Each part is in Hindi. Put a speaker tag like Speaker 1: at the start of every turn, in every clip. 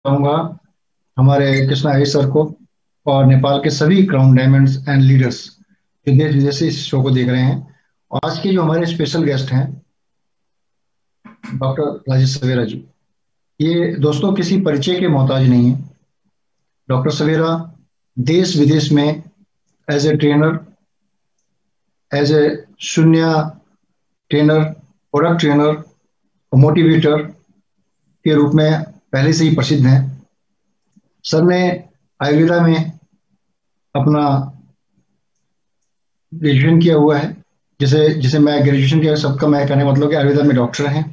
Speaker 1: चाहूंगा हमारे कृष्णा आई सर को और नेपाल के सभी क्राउन डायमंड्स एंड लीडर्स जो देश विदेश से इस शो को देख रहे हैं। और आज के जो हमारे स्पेशल गेस्ट हैं डॉक्टर राजेश सवेरा जी, ये दोस्तों किसी परिचय के मोहताज नहीं है। डॉक्टर सवेरा देश विदेश में as a trainer, as a शून्य ट्रेनर, प्रोडक्ट ट्रेनर और मोटिवेटर के रूप में पहले से ही प्रसिद्ध हैं। सर ने आयुर्वेदा में अपना ग्रेजुएशन किया हुआ है, जिसे जिसे मैं ग्रेजुएशन किया, सबका मैं कहने का मतलब कि आयुर्वेदा में डॉक्टर हैं।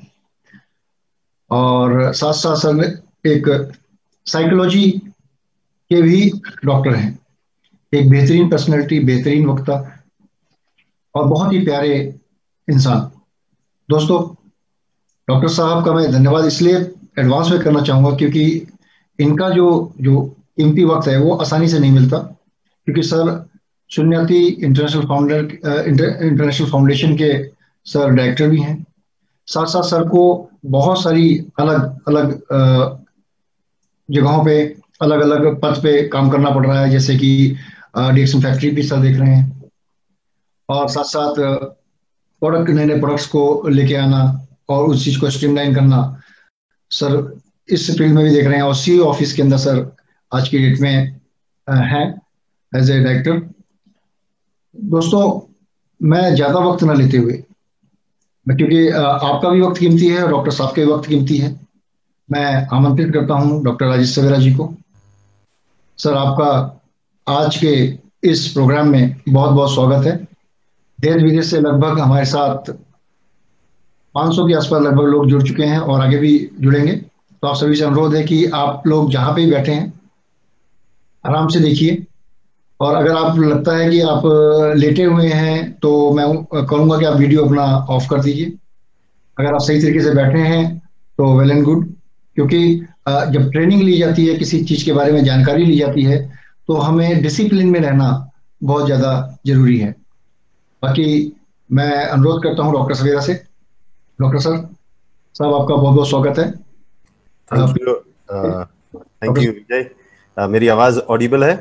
Speaker 1: और साथ साथ सर एक साइकोलॉजी के भी डॉक्टर हैं। एक बेहतरीन पर्सनैलिटी, बेहतरीन वक्ता और बहुत ही प्यारे इंसान। दोस्तों, डॉक्टर साहब का मैं धन्यवाद इसलिए एडवांस में करना चाहूँगा क्योंकि इनका जो जो कीमती वक्त है वो आसानी से नहीं मिलता। क्योंकि सर शून्यति इंटरनेशनल फाउंडेशन के सर डायरेक्टर भी हैं। साथ साथ सर को बहुत सारी अलग अलग जगहों पे, अलग अलग पद पे काम करना पड़ रहा है, जैसे कि डीएक्सन फैक्ट्री भी सर देख रहे हैं। और साथ साथ प्रोडक्ट, नए नए प्रोडक्ट्स को लेके आना और उस चीज़ को स्ट्रीमलाइन करना, सर इस फील्ड में भी देख रहे हैं। और सीईओ ऑफिस के अंदर सर आज की डेट में हैं एज ए डायरेक्टर। दोस्तों, मैं ज़्यादा वक्त ना लेते हुए, क्योंकि आपका भी वक्त कीमती है और डॉक्टर साहब का भी वक्त कीमती है, मैं आमंत्रित करता हूं डॉक्टर राजेश सवेरा जी को। सर, आपका आज के इस प्रोग्राम में बहुत बहुत स्वागत है। देश विदेश से लगभग हमारे साथ 500 के आसपास लगभग लोग जुड़ चुके हैं और आगे भी जुड़ेंगे। तो आप सभी से अनुरोध है कि आप लोग जहाँ पे भी बैठे हैं आराम से देखिए। और अगर आप लगता है कि आप लेटे हुए हैं तो मैं कहूँगा कि आप वीडियो अपना ऑफ कर दीजिए। अगर आप सही तरीके से बैठे हैं तो वेल एंड गुड। क्योंकि जब ट्रेनिंग ली जाती है, किसी चीज़ के बारे में जानकारी ली जाती है, तो हमें डिसिप्लिन में रहना बहुत ज़्यादा जरूरी है। बाकी मैं अनुरोध करता हूँ डॉक्टर सवेरा से। डॉक्टर सर साहब, आपका बहुत बहुत स्वागत है।
Speaker 2: थैंक यू, थैंक यू विजय। मेरी आवाज ऑडिबल है?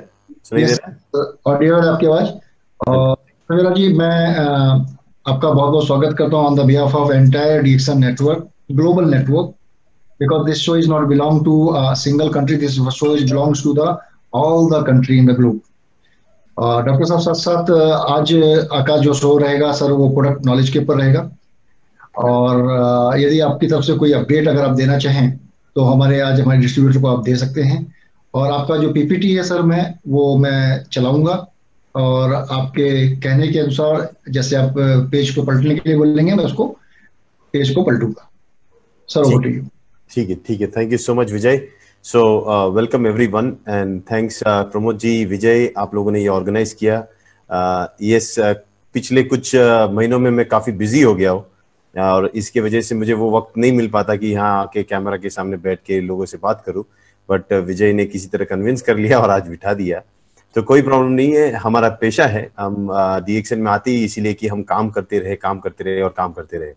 Speaker 2: सुनाई दे रहा है?
Speaker 1: ऑडियो है आपकी आवाज। और सवेरा जी, मैं आपका बहुत बहुत स्वागत करता हूँ on the behalf of entire DXN network, global network, because this show is not belong to a single country. This show is belongs to the all the country in the globe. Doctor साहब, साथ साथ आज का जो शो रहेगा सर, वो प्रोडक्ट नॉलेज के ऊपर रहेगा। और यदि आपकी तरफ से कोई अपडेट अगर आप देना चाहें तो हमारे डिस्ट्रीब्यूटर को आप दे सकते हैं। और आपका जो पीपीटी है सर, मैं चलाऊंगा और आपके कहने के अनुसार जैसे आप पेज को पलटने के लिए बोलेंगे, मैं उसको पेज को पलटूंगा। Sir, over to you.
Speaker 2: ठीक है। Thank you so much Vijay. So welcome everyone and thanks Pramod ji, Vijay, आप लोगों ने ये ऑर्गेनाइज किया। यस, पिछले कुछ महीनों में मैं काफ़ी बिजी हो गया हूँ और इसके वजह से मुझे वो वक्त नहीं मिल पाता कि यहाँ आके कैमरा के सामने बैठ के लोगों से बात करूँ। बट विजय ने किसी तरह कन्विंस कर लिया और आज बिठा दिया, तो कोई प्रॉब्लम नहीं है। हमारा पेशा है, हम डीएक्सन में आते ही इसीलिए कि हम काम करते रहे।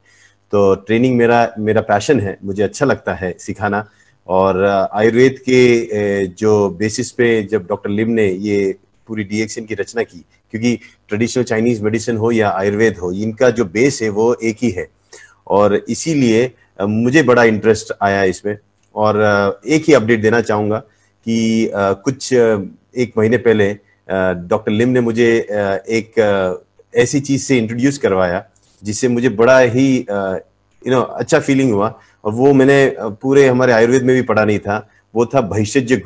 Speaker 2: तो ट्रेनिंग मेरा पैशन है, मुझे अच्छा लगता है सिखाना। और आयुर्वेद के जो बेसिस पे जब डॉक्टर लिम ने ये पूरी डीएक्सन की रचना की, क्योंकि ट्रेडिशनल चाइनीज मेडिसिन हो या आयुर्वेद हो, इनका जो बेस है वो एक ही है, और इसीलिए मुझे बड़ा इंटरेस्ट आया इसमें। और एक ही अपडेट देना चाहूँगा कि कुछ एक महीने पहले डॉक्टर लिम ने मुझे एक ऐसी चीज़ से इंट्रोड्यूस करवाया जिससे मुझे बड़ा ही अच्छा फीलिंग हुआ। और वो मैंने पूरे हमारे आयुर्वेद में भी पढ़ा नहीं था। वो था भैषज्य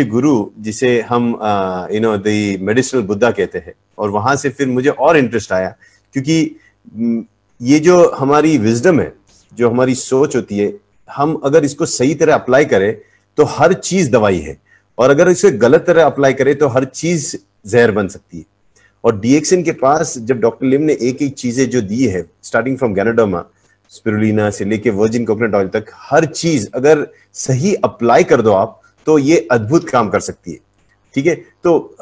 Speaker 2: गुरु, जिसे हम द मेडिसिनल बुद्धा कहते हैं। और वहां से फिर मुझे और इंटरेस्ट आया, क्योंकि ये जो हमारी विजडम है, जो हमारी सोच होती है, हम अगर इसको सही तरह अप्लाई करें तो हर चीज दवाई है, और अगर इसे गलत तरह अप्लाई करें तो हर चीज जहर बन सकती है। और डीएक्सन के पास जब डॉक्टर लिम ने एक एक चीजें जो दी है, स्टार्टिंग फ्रॉम गैनोडर्मा, स्पिरुलिना से लेके वर्जिन कोकोनट ऑयल तक, हर चीज अगर सही अप्लाई कर दो आप, तो ये अद्भुत काम कर सकती है। ठीक है, तो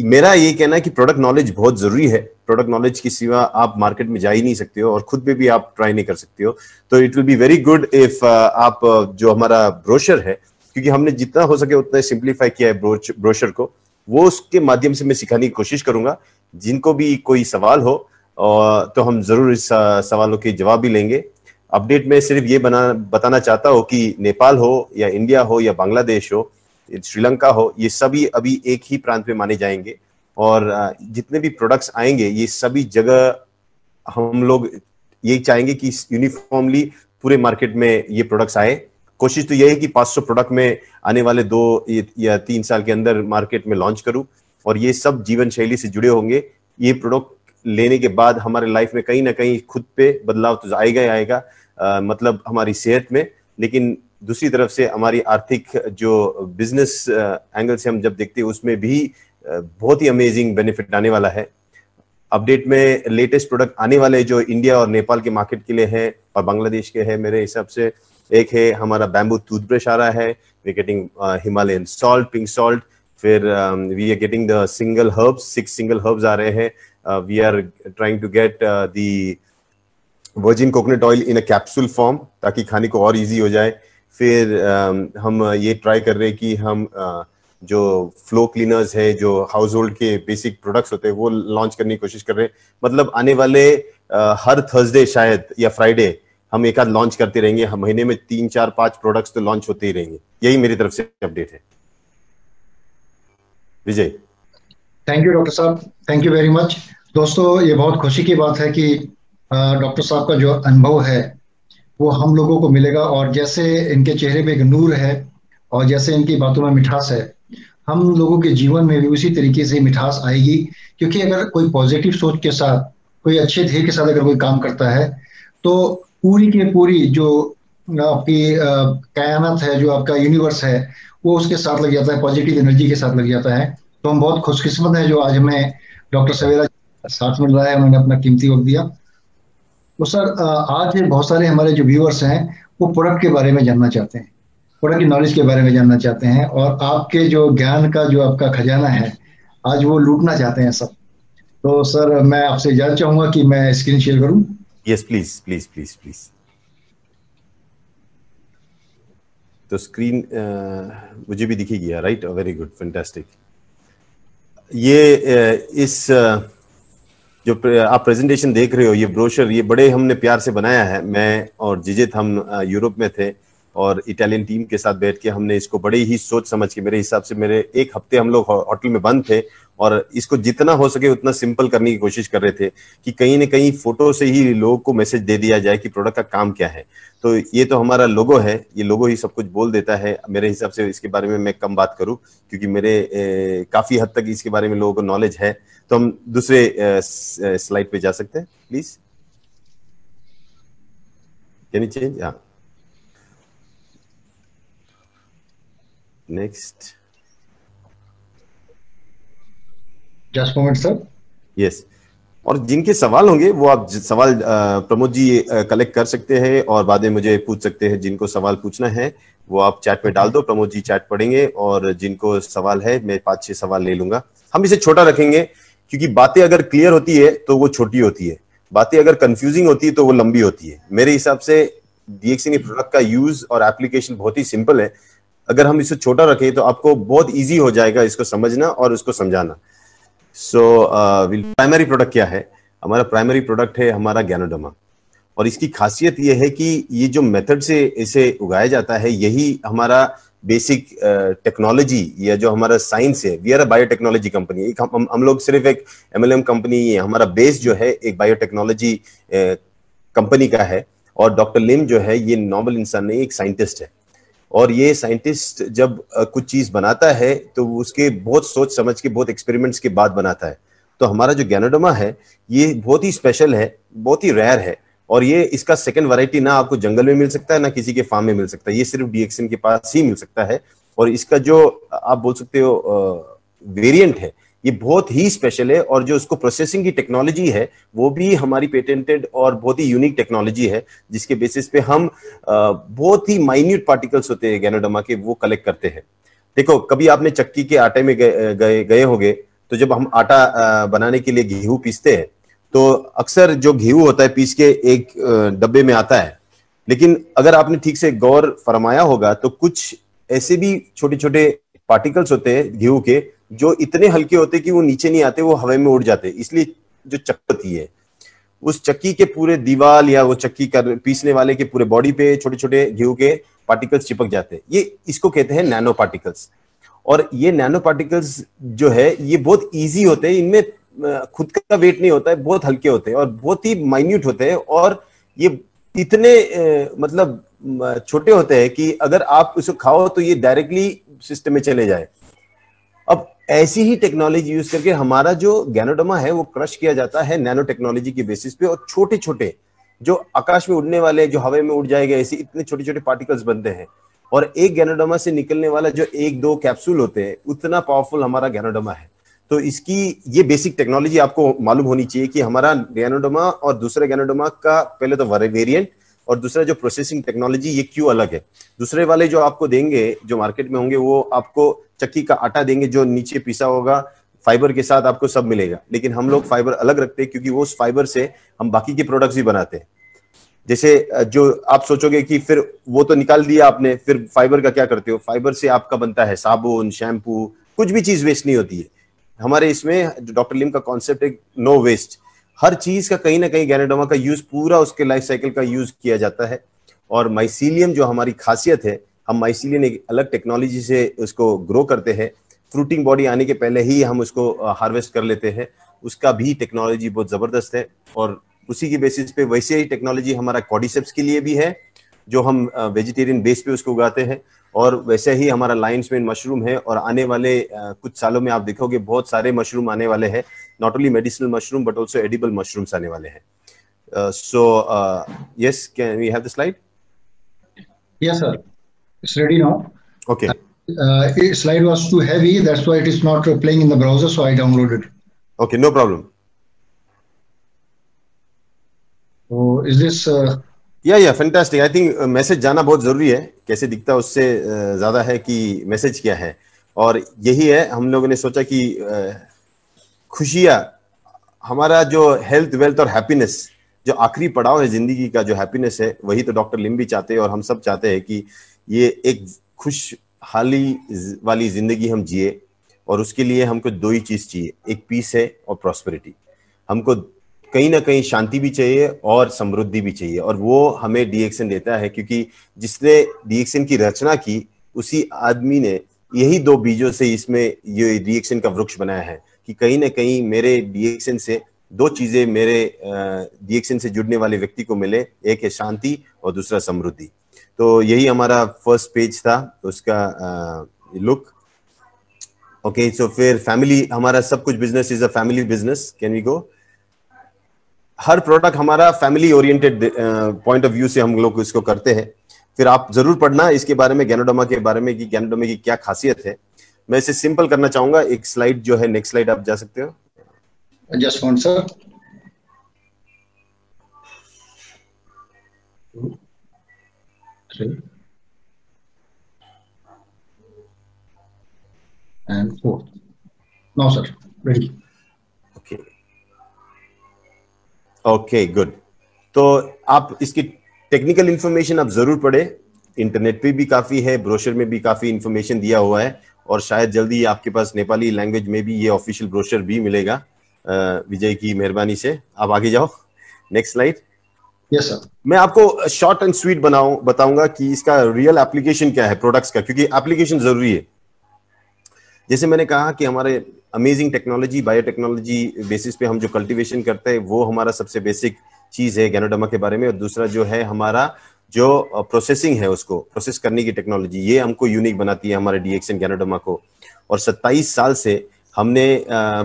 Speaker 2: मेरा ये कहना है कि प्रोडक्ट नॉलेज बहुत जरूरी है। प्रोडक्ट नॉलेज के सिवा आप मार्केट में जा ही नहीं सकते हो और खुद पे भी आप ट्राई नहीं कर सकते हो। तो it will be very good if आप जो हमारा ब्रोशर है, क्योंकि हमने जितना हो सके उतना सिंप्लीफाई किया है ब्रोशर को, वो उसके माध्यम से मैं सिखाने की कोशिश करूंगा। जिनको भी कोई सवाल हो तो हम जरूर इस सवालों के जवाब भी लेंगे। अपडेट में सिर्फ ये बताना चाहता हूँ कि नेपाल हो या इंडिया हो या बांग्लादेश हो, श्रीलंका हो, ये सभी अभी एक ही प्रांत में माने जाएंगे और जितने भी प्रोडक्ट्स आएंगे ये सभी जगह हम लोग ये चाहेंगे कि यूनिफॉर्मली पूरे मार्केट में ये प्रोडक्ट्स आए। कोशिश तो ये है कि 500 प्रोडक्ट में आने वाले 2 या 3 साल के अंदर मार्केट में लॉन्च करूं और ये सब जीवन शैली से जुड़े होंगे। ये प्रोडक्ट लेने के बाद हमारे लाइफ में कहीं ना कहीं खुद पे बदलाव तो आएगा ही आएगा, मतलब हमारी सेहत में, लेकिन दूसरी तरफ से हमारी आर्थिक जो बिजनेस एंगल से हम जब देखते हैं उसमें भी बहुत ही अमेजिंग बेनिफिट आने वाला है। अपडेट में लेटेस्ट प्रोडक्ट आने वाले जो इंडिया और नेपाल के मार्केट के लिए है और बांग्लादेश के है मेरे हिसाब से, एक है हमारा बैम्बू टूथब्रश आ रहा है, we are getting Himalayan salt, pink salt, फिर we are getting the single herbs, 6 single herbs आ रहे हैं। We are trying to get the virgin coconut oil in a capsule form ताकि खाने को और इजी हो जाए। फिर हम ये ट्राई कर रहे हैं कि हम जो फ्लो क्लीनर्स है, जो हाउस होल्ड के बेसिक प्रोडक्ट्स होते हैं वो लॉन्च करने की कोशिश कर रहे हैं। मतलब आने वाले हर थर्सडे शायद या फ्राइडे हम एक आध लॉन्च करते रहेंगे, हम महीने में 3, 4, 5 प्रोडक्ट्स तो लॉन्च होते ही रहेंगे। यही मेरी तरफ से अपडेट है। विजय।
Speaker 1: थैंक यू डॉक्टर साहब, थैंक यू वेरी मच। दोस्तों, ये बहुत खुशी की बात है कि डॉक्टर साहब का जो अनुभव है वो हम लोगों को मिलेगा, और जैसे इनके चेहरे पे एक नूर है और जैसे इनकी बातों में मिठास है, हम लोगों के जीवन में भी उसी तरीके से मिठास आएगी। क्योंकि अगर कोई पॉजिटिव सोच के साथ, कोई अच्छे ध्येय के साथ अगर कोई काम करता है तो पूरी की पूरी जो आपकी कायनात है, जो आपका यूनिवर्स है, वो उसके साथ लग जाता है, पॉजिटिव एनर्जी के साथ लग जाता है। तो हम बहुत खुशकिस्मत हैं जो आज हमें डॉक्टर सवेरा साथ मिल रहा है, उन्होंने अपना कीमती वक्त दिया। तो सर, आज बहुत सारे हमारे जो व्यूअर्स हैं वो प्रोडक्ट के बारे में जानना चाहते हैं, प्रोडक्ट की नॉलेज के बारे में जानना चाहते हैं, और आपके जो ज्ञान का जो आपका खजाना है आज वो लूटना चाहते हैं सब। तो सर, मैं आपसे इजाजत चाहूंगा कि मैं स्क्रीन शेयर करूं।
Speaker 2: Yes, please please please please. तो स्क्रीन मुझे भी दिखेगी, राइट? Very good, fantastic. ये इस जो आप प्रेजेंटेशन देख रहे हो, ये ब्रोशर, ये बड़े हमने प्यार से बनाया है। मैं और जिजित, हम यूरोप में थे और इटालियन टीम के साथ बैठ के हमने इसको बड़े ही सोच समझ के, मेरे हिसाब से मेरे 1 हफ्ते हम लोग होटल में बंद थे और इसको जितना हो सके उतना सिंपल करने की कोशिश कर रहे थे कि कहीं ना कहीं फोटो से ही लोगों को मैसेज दे दिया जाए कि प्रोडक्ट का काम क्या है। तो ये तो हमारा लोगो है, ये लोगो ही सब कुछ बोल देता है। मेरे हिसाब से इसके बारे में मैं कम बात करूं क्योंकि मेरे काफी हद तक इसके बारे में लोगों को नॉलेज है। तो हम दूसरे स्लाइड पे जा सकते हैं प्लीज। Can you change? हाँ, next.
Speaker 1: Just moment sir.
Speaker 2: Yes. और जिनके सवाल होंगे वो आप सवाल प्रमोद जी कलेक्ट कर सकते हैं और बाद में मुझे पूछ सकते हैं। जिनको सवाल पूछना है वो आप चैट में डाल दो, प्रमोद जी चैट पढ़ेंगे और जिनको सवाल है मैं 5-6 सवाल ले लूंगा। हम इसे छोटा रखेंगे क्योंकि बातें अगर क्लियर होती है तो वो छोटी होती है, बातें अगर कंफ्यूजिंग होती है तो वो लंबी होती है। मेरे हिसाब से डीएक्सएन प्रोडक्ट का यूज और एप्लीकेशन बहुत ही सिंपल है। अगर हम इसे छोटा रखें तो आपको बहुत ईजी हो जाएगा इसको समझना और उसको समझाना। सो प्राइमरी प्रोडक्ट क्या है? हमारा प्राइमरी प्रोडक्ट है हमारा गैनोडर्मा, और इसकी खासियत यह है कि ये जो मेथड से इसे उगाया जाता है यही हमारा बेसिक टेक्नोलॉजी या जो हमारा साइंस है। We are a biotechnology company. हम लोग सिर्फ एक एमएलएम कंपनी है, हमारा बेस जो है एक बायोटेक्नोलॉजी कंपनी का है। और डॉक्टर लिम जो है ये नॉबल इंसान नहीं, एक साइंटिस्ट है। और ये साइंटिस्ट जब कुछ चीज बनाता है तो उसके बहुत सोच समझ के, बहुत एक्सपेरिमेंट्स के बाद बनाता है। तो हमारा जो गैनोडर्मा है ये बहुत ही स्पेशल है, बहुत ही रेयर है, और ये इसका सेकंड वैरायटी ना आपको जंगल में मिल सकता है ना किसी के फार्म में मिल सकता है, ये सिर्फ डीएक्सएन के पास ही मिल सकता है। और इसका जो आप बोल सकते हो वेरिएंट है ये बहुत ही स्पेशल है, और जो उसको प्रोसेसिंग की टेक्नोलॉजी है वो भी हमारी पेटेंटेड और बहुत ही यूनिक टेक्नोलॉजी है, जिसके बेसिस पे हम बहुत ही माइन्यूट पार्टिकल्स होते हैं गैनोडर्मा के, वो कलेक्ट करते हैं। देखो, कभी आपने चक्की के आटे में गए होंगे, तो जब हम आटा बनाने के लिए गेहूं पीसते हैं तो अक्सर जो गेहूं होता है पीस के एक डब्बे में आता है, लेकिन अगर आपने ठीक से गौर फरमाया होगा तो कुछ ऐसे भी छोटे छोटे पार्टिकल्स होते हैं गेहूं के जो इतने हल्के होते हैं कि वो नीचे नहीं आते, वो हवा में उड़ जाते हैं। इसलिए जो चक्की है, उस चक्की के पूरे दीवार या वो चक्की कर पीसने वाले के पूरे बॉडी पे छोटे छोटे गेहूं के पार्टिकल्स चिपक जाते हैं। ये इसको कहते हैं नैनो पार्टिकल्स। और ये नैनो पार्टिकल्स जो है ये बहुत इजी होते हैं, इनमें खुद का वेट नहीं होता है, बहुत हल्के होते हैं और बहुत ही माइन्यूट होते हैं। और ये इतने मतलब छोटे होते हैं कि अगर आप इसको खाओ तो ये डायरेक्टली सिस्टम में चले जाए। अब ऐसी ही टेक्नोलॉजी यूज करके हमारा जो गैनोडर्मा है वो क्रश किया जाता है नैनो टेक्नोलॉजी की बेसिस पे, और छोटे छोटे जो आकाश में उड़ने वाले, जो हवा में उड़ जाएगा, ऐसे इतने छोटे छोटे पार्टिकल्स बनते हैं। और एक गैनोडर्मा से निकलने वाला जो 1-2 कैप्सूल होते हैं, उतना पावरफुल हमारा गैनोडर्मा है। तो इसकी ये बेसिक टेक्नोलॉजी आपको मालूम होनी चाहिए कि हमारा गैनोडर्मा और दूसरे गैनोडर्मा का पहले तो वेरिएंट और दूसरा जो प्रोसेसिंग टेक्नोलॉजी ये क्यों अलग है। दूसरे वाले जो आपको देंगे, जो मार्केट में होंगे, वो आपको चक्की का आटा देंगे जो नीचे पिसा होगा, फाइबर के साथ आपको सब मिलेगा। लेकिन हम लोग फाइबर अलग रखते हैं क्योंकि वो उस फाइबर से हम बाकी के प्रोडक्ट्स भी बनाते हैं। जैसे जो आप सोचोगे कि फिर वो तो निकाल दिया आपने, फिर फाइबर का क्या करते हो? फाइबर से आपका बनता है साबुन, शैम्पू, कुछ भी चीज वेस्ट नहीं होती है। हमारे इसमें डॉक्टर लिम का कॉन्सेप्ट है नो वेस्ट। हर चीज का कहीं ना कहीं गैनोडर्मा का यूज पूरा उसके लाइफ साइकिल का यूज किया जाता है। और माइसीलियम जो हमारी खासियत है, हम माइसीलियम एक अलग टेक्नोलॉजी से उसको ग्रो करते हैं। फ्रूटिंग बॉडी आने के पहले ही हम उसको हार्वेस्ट कर लेते हैं। उसका भी टेक्नोलॉजी बहुत जबरदस्त है। और उसी की बेसिस पे वैसे ही टेक्नोलॉजी हमारा कॉर्डिसेप्स के लिए भी है, जो हम वेजिटेरियन बेस पे उसको उगाते हैं। और वैसे ही हमारा लायंस मेन मशरूम है। और आने वाले कुछ सालों में आप देखोगे बहुत सारे मशरूम आने वाले हैं, not only medicinal mushroom but also edible mushrooms आने वाले हैं। So yes, can we have the slide?
Speaker 1: Yes, sir. It's ready now.
Speaker 2: Okay.
Speaker 1: Slide was too heavy, that's why it is not playing in the browser, so I downloaded.
Speaker 2: Okay, no problem.
Speaker 1: So is this
Speaker 2: या फैंटास्टिक। आई थिंक मैसेज जाना बहुत जरूरी है। कैसे दिखता है उससे ज्यादा है कि मैसेज क्या है। और यही है, हम लोगों ने सोचा कि खुशियां, हमारा जो हेल्थ, वेल्थ और हैप्पीनेस, जो आखिरी पड़ाव है जिंदगी का, जो हैप्पीनेस है, वही तो डॉक्टर लिम भी चाहते हैं और हम सब चाहते हैं कि ये एक खुशहाली वाली जिंदगी हम जिए। और उसके लिए हमको दो ही चीज चाहिए, एक पीस है और प्रॉस्पेरिटी। हमको कहीं ना कहीं शांति भी चाहिए और समृद्धि भी चाहिए, और वो हमें डीएक्सएन देता है। क्योंकि जिसने डीएक्सएन की रचना की, उसी आदमी ने यही दो बीजों से इसमें ये डीएक्सएन का वृक्ष बनाया है कि कहीं ना कहीं मेरे डीएक्सएन से दो चीजें मेरे डीएक्सएन से जुड़ने वाले व्यक्ति को मिले, एक है शांति और दूसरा समृद्धि। तो यही हमारा फर्स्ट पेज था, उसका लुक। ओके, सो फिर फैमिली, हमारा सब कुछ business is a family business. Can we go? हर प्रोडक्ट हमारा family oriented point of view से हम लोग इसको करते हैं। फिर आप जरूर पढ़ना इसके बारे में, गैनोडर्मा के बारे में कि गैनोडर्मा की क्या खासियत है। मैं इसे सिंपल करना चाहूंगा। एक स्लाइड जो है, नेक्स्ट स्लाइड आप जा सकते हो।
Speaker 1: just one, sir. 2, 3 and 4. Now, sir, ready.
Speaker 2: Okay okay, good. तो आप इसकी टेक्निकल इंफॉर्मेशन आप जरूर पढ़े। इंटरनेट पे भी काफी है, ब्रोशर में भी काफी इंफॉर्मेशन दिया हुआ है, और शायद जल्दी आपके पास नेपाली लैंग्वेज में भी ये ऑफिशियल ब्रोशर भी मिलेगा विजय की मेहरबानी से। आप आगे जाओ, नेक्स्ट स्लाइड।
Speaker 1: Yes, sir.
Speaker 2: मैं आपको शॉर्ट एंड स्वीट बताऊंगा कि इसका रियल एप्लीकेशन क्या है प्रोडक्ट्स का, क्योंकि एप्लीकेशन जरूरी है। जैसे मैंने कहा कि हमारे अमेजिंग टेक्नोलॉजी, बायोटेक्नोलॉजी बेसिस पे हम जो कल्टीवेशन करते हैं, वो हमारा सबसे बेसिक चीज है गैनोडर्मा के बारे में। और दूसरा जो है हमारा जो प्रोसेसिंग है, उसको प्रोसेस करने की टेक्नोलॉजी, ये हमको यूनिक बनाती है हमारे डीएक्सएन गैनोडर्मा को। और 27 साल से हमने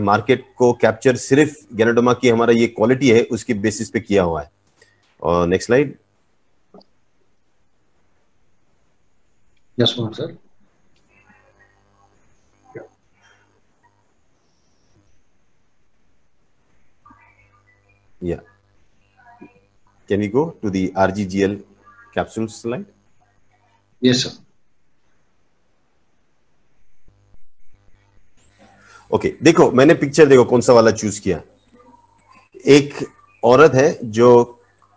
Speaker 2: मार्केट को कैप्चर सिर्फ गैनोडर्मा की हमारा ये क्वालिटी है उसकी बेसिस पे किया हुआ है। और next slide.
Speaker 1: Just one, sir.
Speaker 2: Yeah. Can we go to the RGGL capsule slide?
Speaker 1: Yes, sir.
Speaker 2: Okay, देखो मैंने पिक्चर देखो कौन सा वाला चूज किया। एक औरत है जो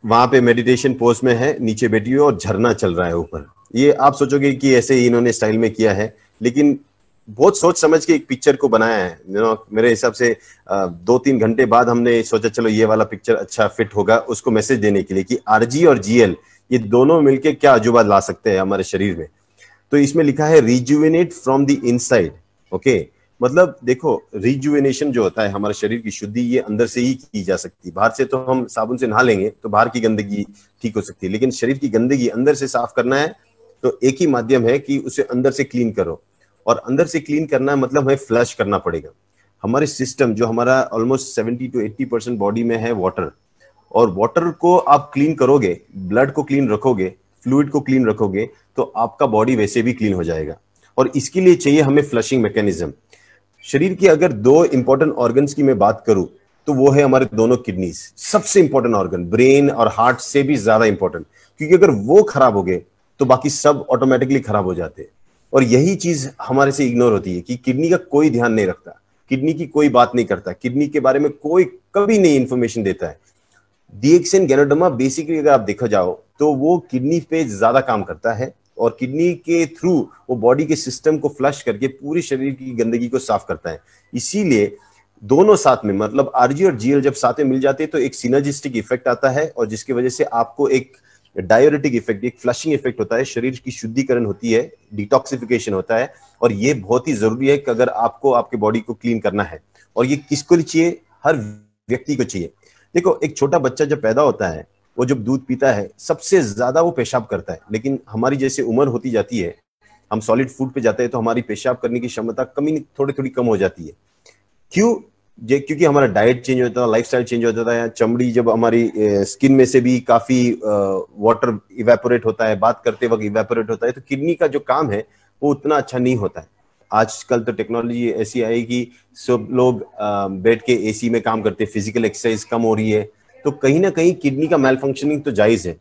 Speaker 2: वहां पे मेडिटेशन पोज में है, नीचे बैठी हुई है और झरना चल रहा है ऊपर। ये आप सोचोगे कि ऐसे ही इन्होंने स्टाइल में किया है, लेकिन बहुत सोच समझ के एक पिक्चर को बनाया है। मेरे हिसाब से 2-3 घंटे बाद हमने सोचा चलो ये वाला पिक्चर अच्छा फिट होगा उसको मैसेज देने के लिए कि आरजी और जीएल ये दोनों मिलके क्या अजूबा ला सकते हैं हमारे शरीर में। तो इसमें लिखा है rejuvenate from the inside. Okay, मतलब देखो रिजुवेनेशन जो होता है हमारे शरीर की शुद्धि, ये अंदर से ही की जा सकती है। बाहर से तो हम साबुन से नहा लेंगे तो बाहर की गंदगी ठीक हो सकती है, लेकिन शरीर की गंदगी अंदर से साफ करना है तो एक ही माध्यम है कि उसे अंदर से क्लीन करो। और अंदर से क्लीन करना मतलब हमें फ्लश करना पड़ेगा। हमारे सिस्टम जो हमारा ऑलमोस्ट 70 to 80% बॉडी में है वाटर, और वाटर को आप क्लीन करोगे, ब्लड को क्लीन रखोगे, फ्लूइड को क्लीन रखोगे, तो आपका बॉडी वैसे भी क्लीन हो जाएगा। और इसके लिए चाहिए हमें फ्लशिंग मैकेनिज्म। शरीर की अगर 2 इंपॉर्टेंट ऑर्गन्स की मैं बात करूं तो वो है हमारे दोनों किडनीज, सबसे इंपॉर्टेंट ऑर्गन, ब्रेन और हार्ट से भी ज्यादा इंपॉर्टेंट, क्योंकि अगर वो खराब हो गए तो बाकी सब ऑटोमेटिकली खराब हो जाते हैं। और यही चीज हमारे से इग्नोर होती है कि किडनी का कोई ध्यान नहीं रखता, किडनी की कोई बात नहीं करता, किडनी के बारे में कोई कभी नहीं इंफॉर्मेशन देता है। डीएक्सिन गैनोडर्मा बेसिकली अगर आप देखा जाओ तो वो किडनी पे ज्यादा काम करता है, और किडनी के थ्रू वो बॉडी के सिस्टम को फ्लश करके पूरी शरीर की गंदगी को साफ करता है। इसीलिए दोनों साथ में, मतलब आरजी और जीएल जब साथ में मिल जाते हैं तो एक सिनर्जिस्टिक इफेक्ट आता है, और जिसकी वजह से आपको एक डायोरेटिक इफेक्ट, एक फ्लशिंग इफेक्ट होता है, शरीर की शुद्धिकरण होती है, डिटॉक्सिफिकेशन होता है। और ये बहुत ही जरूरी है कि अगर आपको आपके बॉडी को क्लीन करना है, और ये किसको चाहिए, हर व्यक्ति को चाहिए। देखो एक छोटा बच्चा जब पैदा होता है, वो जब दूध पीता है सबसे ज्यादा वो पेशाब करता है, लेकिन हमारी जैसे उम्र होती जाती है, हम सॉलिड फूड पे जाते हैं तो हमारी पेशाब करने की क्षमता थोड़ी थोड़ी कम हो जाती है। क्यों? क्योंकि हमारा डाइट चेंज होता है, लाइफस्टाइल चेंज हो जाता है, चमड़ी जब हमारी स्किन में से भी काफी वाटर इवेपोरेट होता है, बात करते वक्त इवेपोरेट होता है, तो किडनी का जो काम है वो उतना अच्छा नहीं होता है। आजकल तो टेक्नोलॉजी ऐसी आई कि सब लोग बैठ के एसी में काम करते हैं, फिजिकल एक्सरसाइज कम हो रही है, तो कहीं ना कहीं किडनी का मेल फंक्शनिंग तो जायज है।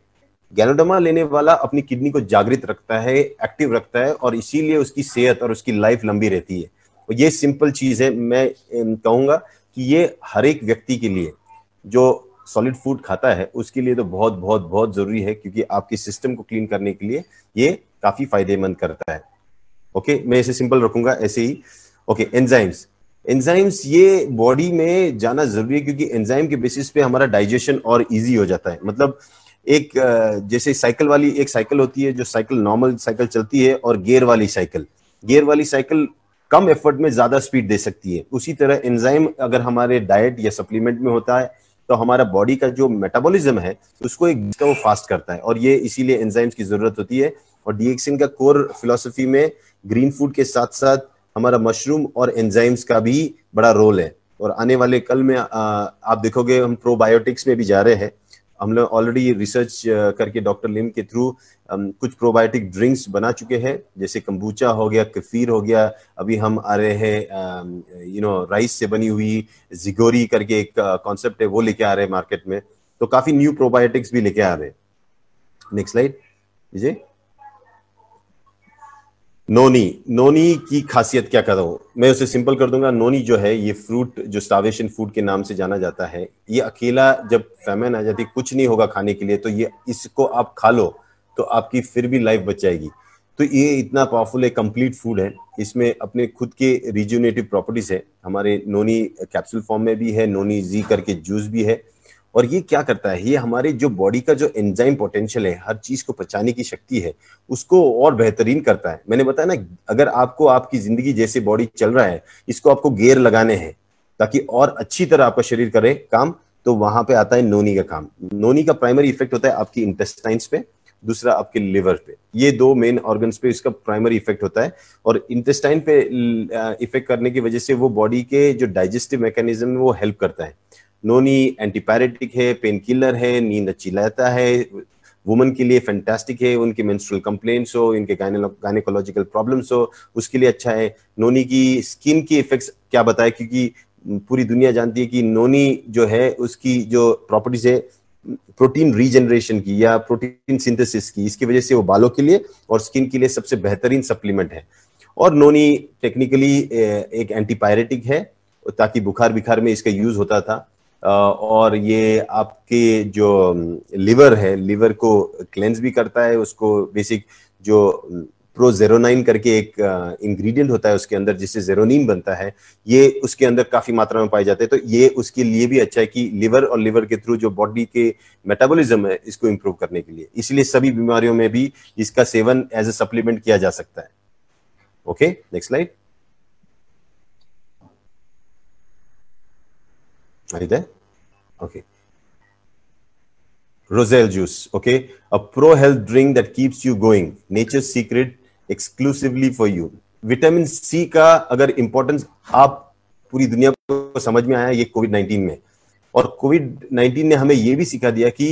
Speaker 2: गैनोडर्मा लेने वाला अपनी किडनी को जागृत रखता है, एक्टिव रखता है, और इसीलिए उसकी सेहत और उसकी लाइफ लंबी रहती है। और ये सिंपल चीज है, मैं कहूंगा कि ये हर एक व्यक्ति के लिए जो सॉलिड फूड खाता है उसके लिए तो बहुत बहुत बहुत जरूरी है, क्योंकि आपके सिस्टम को क्लीन करने के लिए ये काफी फायदेमंद करता है। ओके, मैं इसे सिंपल रखूंगा ऐसे ही। ओके, एंजाइम्स ये बॉडी में जाना जरूरी है, क्योंकि एंजाइम के बेसिस पे हमारा डाइजेशन और इजी हो जाता है। मतलब एक जैसे साइकिल वाली एक साइकिल होती है, जो साइकिल नॉर्मल साइकिल चलती है, और गियर वाली साइकिल कम एफर्ट में ज्यादा स्पीड दे सकती है। उसी तरह एंजाइम अगर हमारे डाइट या सप्लीमेंट में होता है तो हमारा बॉडी का जो मेटाबॉलिज्म है उसको वो फास्ट करता है, और ये इसीलिए एंजाइम्स की जरूरत होती है। और डीएक्सिन का कोर फिलॉसफी में ग्रीन फूड के साथ साथ हमारा मशरूम और एंजाइम्स का भी बड़ा रोल है। और आने वाले कल में आप देखोगे हम प्रोबायोटिक्स में भी जा रहे हैं। हम लोग ऑलरेडी रिसर्च करके डॉक्टर लिम के थ्रू कुछ प्रोबायोटिक ड्रिंक्स बना चुके हैं, जैसे कंबूचा हो गया, कफीर हो गया। अभी हम आ रहे हैं राइस से बनी हुई जिगोरी करके एक कॉन्सेप्ट है, वो लेके आ रहे हैं मार्केट में। तो काफी न्यू प्रोबायोटिक्स भी लेके आ रहे हैं। नेक्स्ट स्लाइड लीजिए। नोनी की खासियत क्या करूं, मैं उसे सिंपल कर दूंगा। नोनी जो है ये फ्रूट जो स्टार्वेशन फूड के नाम से जाना जाता है, ये अकेला जब फैमिन आ जाती, कुछ नहीं होगा खाने के लिए, तो ये इसको आप खा लो तो आपकी फिर भी लाइफ बच जाएगी। तो ये इतना पावरफुल है, कंप्लीट फूड है। इसमें अपने खुद के रिजुनेटिव प्रॉपर्टीज है। हमारे नोनी कैप्सूल फॉर्म में भी है, नोनी जी करके जूस भी है। और ये क्या करता है, ये हमारे जो बॉडी का जो एंजाइम पोटेंशियल है, हर चीज को पचाने की शक्ति है, उसको और बेहतरीन करता है। मैंने बताया ना, अगर आपको आपकी जिंदगी जैसे बॉडी चल रहा है, इसको आपको गियर लगाने हैं ताकि और अच्छी तरह आपका शरीर करे काम, तो वहां पे आता है नोनी का काम। नोनी का प्राइमरी इफेक्ट होता है आपकी इंटेस्टाइन्स पे, दूसरा आपके लिवर पे। ये 2 मेन ऑर्गन्स पे इसका प्राइमरी इफेक्ट होता है। और इंटेस्टाइन पे इफेक्ट करने की वजह से वो बॉडी के जो डाइजेस्टिव मैकेनिज्म में वो हेल्प करता है। नोनी एंटीपायरेटिक है, पेन किलर है, नींद अच्छी लाता है, वुमन के लिए फैंटास्टिक है, उनके मेंस्ट्रुअल कंप्लेंट्स हो, इनके गायनेकोलॉजिकल प्रॉब्लम्स हो, उसके लिए अच्छा है। नोनी की स्किन की इफेक्ट्स क्या बताए, क्योंकि पूरी दुनिया जानती है कि नोनी जो है उसकी जो प्रॉपर्टीज है प्रोटीन रीजनरेशन की या प्रोटीन सिंथेसिस की, इसकी वजह से वो बालों के लिए और स्किन के लिए सबसे बेहतरीन सप्लीमेंट है। और नोनी टेक्निकली एक एंटीपायरेटिक है, ताकि बुखार में इसका यूज होता था। और ये आपके जो लिवर है, लिवर को क्लेंस भी करता है, उसको बेसिक जो प्रोजेरोनाइन करके एक इंग्रेडिएंट होता है उसके अंदर जिससे जेरोनिन बनता है, ये उसके अंदर काफी मात्रा में पाए जाते हैं। तो ये उसके लिए भी अच्छा है कि लिवर और लिवर के थ्रू जो बॉडी के मेटाबॉलिज्म है इसको इंप्रूव करने के लिए, इसलिए सभी बीमारियों में भी इसका सेवन एज ए सप्लीमेंट किया जा सकता है। Okay, next slide. Are you there? Okay. Roselle juice, okay? A pro health drink that keeps you going. Nature's secret exclusively for you. Vitamin C का अगर इंपॉर्टेंस आप पूरी दुनिया को समझ में आया ये कोविड-19 में, और कोविड-19 ने हमें ये भी सिखा दिया कि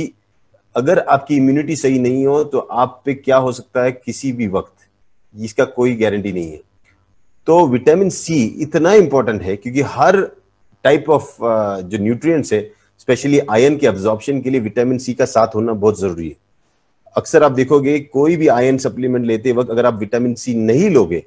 Speaker 2: अगर आपकी इम्यूनिटी सही नहीं हो तो आप पे क्या हो सकता है किसी भी वक्त, इसका कोई गारंटी नहीं है। तो विटामिन सी इतना इंपॉर्टेंट है क्योंकि हर टाइप ऑफ जो न्यूट्रिएंट्स है, स्पेशली आयरन के एब्जॉर्प्शन के लिए विटामिन सी का साथ होना बहुत जरूरी है। अक्सर आप देखोगे कोई भी आयरन सप्लीमेंट लेते वक्त अगर आप विटामिन सी नहीं लोगे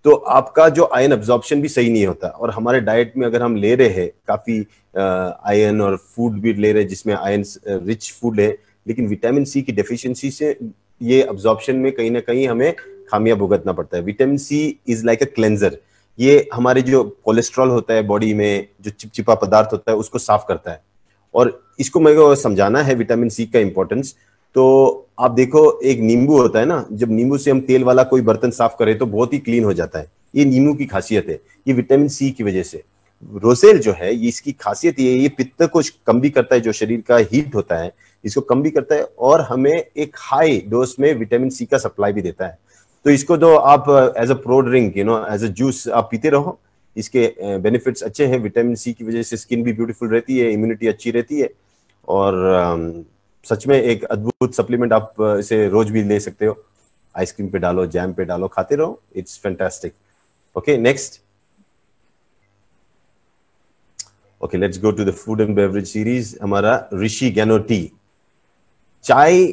Speaker 2: तो आपका जो आयरन एब्जॉर्प्शन भी सही नहीं होता। और हमारे डाइट में अगर हम ले रहे हैं काफी आयरन और फूड भी ले रहे हैं जिसमें आयरन रिच फूड है, लेकिन विटामिन सी की डेफिशिएंसी से ये एब्जॉर्प्शन में कहीं ना कहीं हमें खामियां भुगतना पड़ता है। Vitamin C is like a cleanser, ये हमारे जो कोलेस्ट्रॉल होता है बॉडी में, जो चिपचिपा पदार्थ होता है उसको साफ करता है। और इसको मेरे को समझाना है विटामिन सी का इंपॉर्टेंस। तो आप देखो एक नींबू होता है ना, जब नींबू से हम तेल वाला कोई बर्तन साफ करें तो बहुत ही क्लीन हो जाता है। ये नींबू की खासियत है, ये विटामिन सी की वजह से। रोसेल जो है ये इसकी खासियत ये पित्त को कम भी करता है, जो शरीर का हीट होता है इसको कम भी करता है, और हमें एक हाई डोज में विटामिन सी का सप्लाई भी देता है। तो इसको तो आप as a pro drink as a juice आप पीते रहो, इसके बेनिफिट्स अच्छे हैं। विटामिन सी की वजह से स्किन भी ब्यूटीफुल रहती है, इम्यूनिटी अच्छी रहती है, और सच में एक अद्भुत सप्लीमेंट। आप इसे रोज भी ले सकते हो, आइसक्रीम पे डालो, जैम पे डालो, खाते रहो, it's fantastic. Okay, next. Okay, let's go to the food and beverage series. हमारा ऋषि गैनो टी। चाय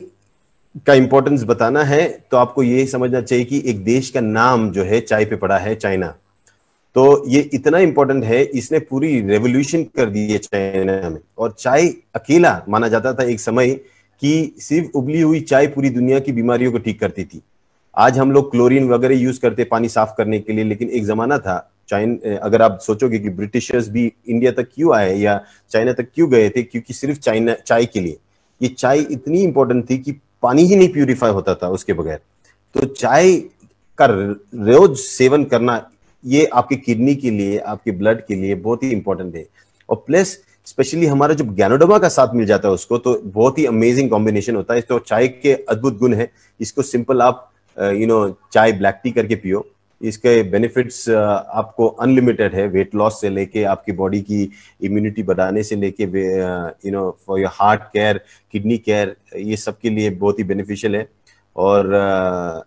Speaker 2: का इंपॉर्टेंस बताना है तो आपको ये समझना चाहिए कि एक देश का नाम जो है चाय पे पड़ा है, चाइना। तो ये इतना इंपॉर्टेंट है, इसने पूरी रेवोल्यूशन कर दी है चाइना में। और चाय अकेला माना जाता था एक समय कि सिर्फ उबली हुई चाय पूरी दुनिया की बीमारियों को ठीक करती थी। आज हम लोग क्लोरीन वगैरह यूज करते पानी साफ करने के लिए, लेकिन एक जमाना था अगर आप सोचोगे कि ब्रिटिशर्स भी इंडिया तक क्यों आए या चाइना तक क्यों गए थे, क्योंकि सिर्फ चाइना चाय के लिए। ये चाय इतनी इंपॉर्टेंट थी कि पानी ही नहीं प्यूरिफाई होता था उसके बगैर। तो चाय का रोज सेवन करना ये आपके किडनी के लिए, आपके ब्लड के लिए बहुत ही इंपॉर्टेंट है। और प्लस स्पेशली हमारा जब गैनोडर्मा का साथ मिल जाता है उसको, तो बहुत ही अमेजिंग कॉम्बिनेशन होता है। तो चाय के अद्भुत गुण है। इसको सिंपल आप चाय ब्लैक टी करके पियो। इसके बेनिफिट्स आपको अनलिमिटेड है, वेट लॉस से लेके आपकी बॉडी की इम्यूनिटी बढ़ाने से लेके for your heart care, kidney care, ये सब के लिए बहुत ही बेनिफिशियल है। और